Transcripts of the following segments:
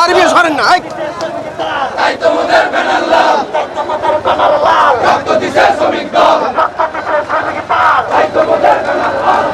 আরবি সরেন না তাই তোমাদের ব্যানার লাল রক্ত দিছে শ্রমিক দল তাই তোমাদের ব্যানার লাল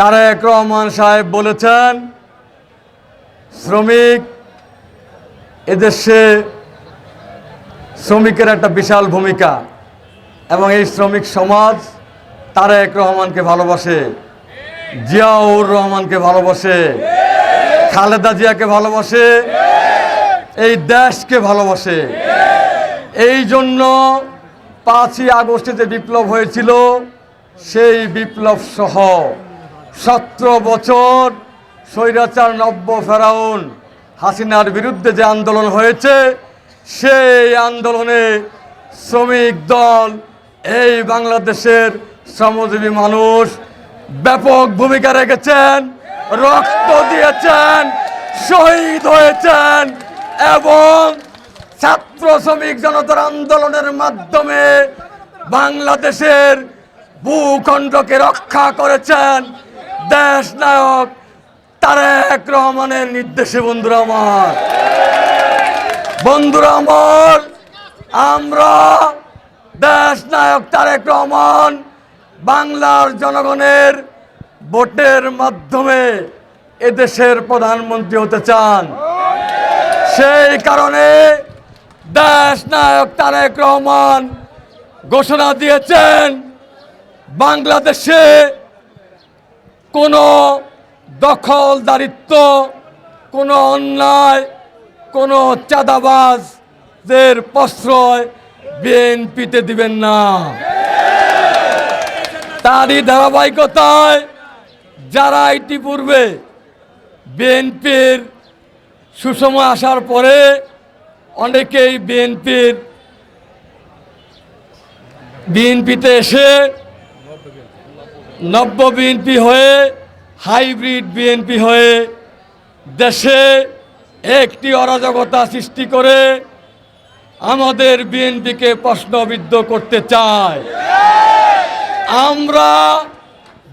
তারেক রহমান সাহেব বলেছেন শ্রমিক এদেশে শ্রমিকের একটা বিশাল ভূমিকা এবং এই শ্রমিক সমাজ তারেক রহমানকে ভালোবাসে, জিয়াউর রহমানকে ভালোবাসে, খালেদা জিয়াকে ভালোবাসে, এই দেশকে ভালোবাসে। এই জন্য 5ই আগস্টে যে বিপ্লব হয়েছিল সেই বিপ্লব সহ 17 বছর স্বৈরাচার নব্য ফেরাউন হাসিনার বিরুদ্ধে যে আন্দোলন হয়েছে সেই আন্দোলনে শ্রমিক দল এই বাংলাদেশের শ্রমজীবী মানুষ ব্যাপক ভূমিকা রেখেছেন, রক্ত দিয়েছেন, শহীদ হয়েছেন এবং ছাত্র শ্রমিক জনতার আন্দোলনের মাধ্যমে বাংলাদেশের ভূখণ্ডকে রক্ষা করেছেন দেশ নায়ক তারেক রহমানের নির্দেশে। বন্ধুরা আমার, আমরা দেশ নায়ক তারেক রহমান বাংলার জনগণের ভোটের মাধ্যমে এদেশের প্রধানমন্ত্রী হতে চান। সেই কারণে দেশ নায়ক তারেক রহমান ঘোষণা দিয়েছেন বাংলাদেশে কোনো দখলদারিত্ব, কোনো অন্যায়, কোনো চাঁদাবাজদের প্রশ্রয় বিএনপিতে দিবেন না। তারই ধারাবাহিকতায় যারা ইতিপূর্বে বিএনপির সুসময় আসার পরে অনেকেই বিএনপিতে এসে নব্য বিএনপি হয়ে হাইব্রিড বিএনপি হয়ে দেশে একটি অরাজকতা সৃষ্টি করে আমাদের বিএনপিকে প্রশ্নবিদ্ধ করতে চায়। আমরা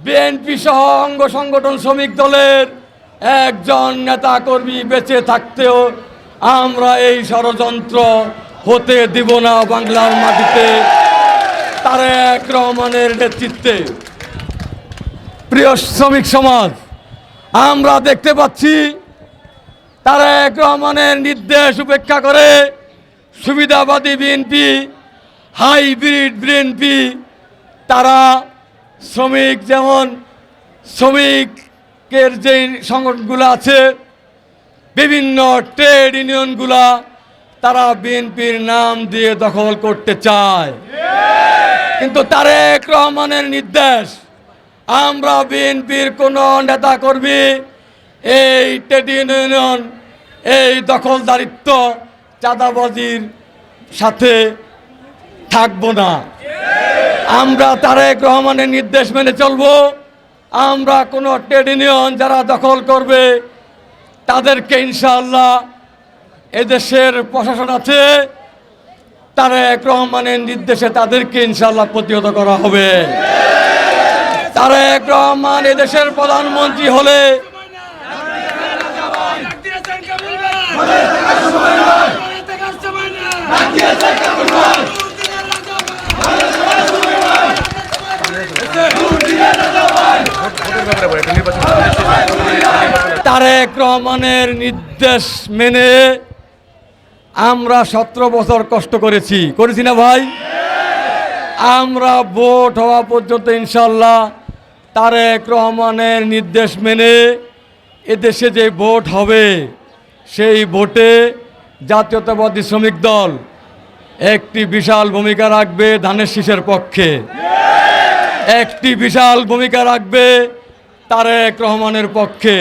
বিএনপি সহ অঙ্গ সংগঠন শ্রমিক দলের একজন নেতাকর্মী বেঁচে থাকতেও আমরা এই ষড়যন্ত্র হতে দিব না। বাংলার মাটিতে তারেক রহমানের নেতৃত্বে প্রিয় শ্রমিক সমাজ, আমরা দেখতে পাচ্ছি তারেক রহমানের নির্দেশ উপেক্ষা করে সুবিধাবাদী বিএনপি, হাইব্রিড বিএনপি, তারা শ্রমিক যেমন শ্রমিকের যে সংগঠনগুলো আছে, বিভিন্ন ট্রেড ইউনিয়নগুলা, তারা বিএনপির নাম দিয়ে দখল করতে চায়। কিন্তু তারেক রহমানের নির্দেশ, আমরা বিএনপির কোনো নেতাকর্মী এই ট্রেড ইউনিয়ন এই দখলদারিত্ব চাঁদাবাজির সাথে থাকবো না। আমরা তারেক রহমানের নির্দেশ মেনে চলবো। আমরা কোনো ট্রেড ইউনিয়ন যারা দখল করবে তাদেরকে ইনশাআল্লাহ এদেশের প্রশাসন আছে, তারেক রহমানের নির্দেশে তাদেরকে ইনশাআল্লাহ প্রতিহত করা হবে। তারেক রহমান এদেশের প্রধানমন্ত্রী হলে তারেক রহমানের নির্দেশ মেনে আমরা 17 বছর কষ্ট করেছি না ভাই? আমরা ভোট হওয়া পর্যন্ত ইনশাল্লাহ তারেক রহমানের নির্দেশ মেনে এদেশে যে ভোট হবে সেই ভোটে জাতীয়তাবাদী শ্রমিক দল একটি বিশাল ভূমিকা রাখবে ধানের শীষের পক্ষে, একটি বিশাল ভূমিকা রাখবে তারেক রহমানের পক্ষে,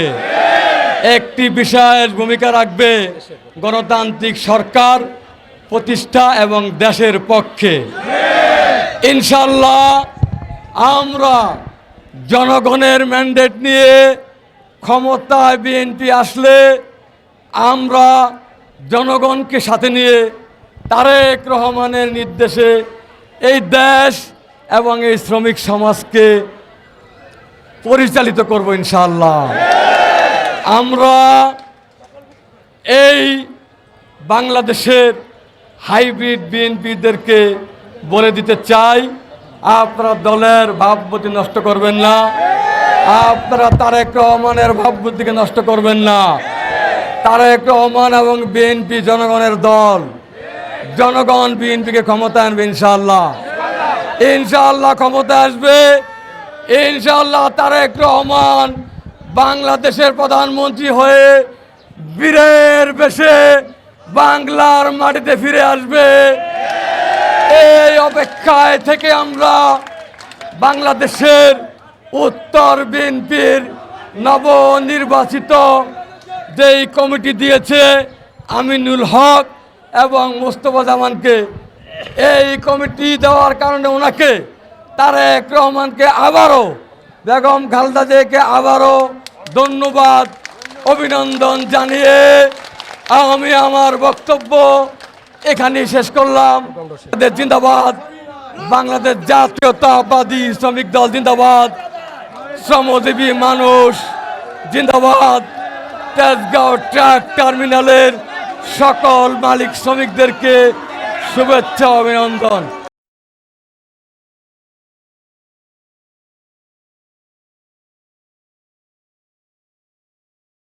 একটি বিশেষ ভূমিকা রাখবে গণতান্ত্রিক সরকার প্রতিষ্ঠা এবং দেশের পক্ষে। ইনশাল্লাহ আমরা জনগণের ম্যান্ডেট নিয়ে ক্ষমতায় বিএনপি আসলে আমরা জনগণকে সাথে নিয়ে তারেক রহমানের নির্দেশে এই দেশ এবং এই শ্রমিক সমাজকে পরিচালিত করব ইনশাআল্লাহ। আমরা এই বাংলাদেশের হাইব্রিড বিএনপিদেরকে বলে দিতে চাই, আপনারা দলের ভাবমূর্তি নষ্ট করবেন না, আপনারা তারেক রহমানের ভাবমূর্তিকে নষ্ট করবেন না। তারেক রহমান এবং বিএনপি জনগণের দল, জনগণ বিএনপিকে ক্ষমতা আনবে ইনশাআল্লাহ। ইনশাআল্লাহ ক্ষমতা আসবে, ইনশাআল্লাহ তারেক রহমান বাংলাদেশের প্রধানমন্ত্রী হয়ে বীরের বেশে বাংলার মাটিতে ফিরে আসবে। এই অপেক্ষায় থেকে আমরা বাংলাদেশের উত্তর বিএনপির নবনির্বাচিত যেই কমিটি দিয়েছে আমিনুল হক এবং মোস্তফা জামানকে, এই কমিটি দেওয়ার কারণে ওনাকে তারেক রহমানকে আবারও, বেগম খালেদা জিয়াকে আবারও ধন্যবাদ অভিনন্দন জানিয়ে আমি আমার বক্তব্য এখানেই শেষ করলাম। জিন্দাবাদ, বাংলাদেশ জাতীয়তাবাদী শ্রমিক দল জিন্দাবাদ, শ্রমজীবী মানুষ জিন্দাবাদ। তেজগাঁও ট্রাক টার্মিনালের সকল মালিক শ্রমিকদেরকে শুভেচ্ছা অভিনন্দন।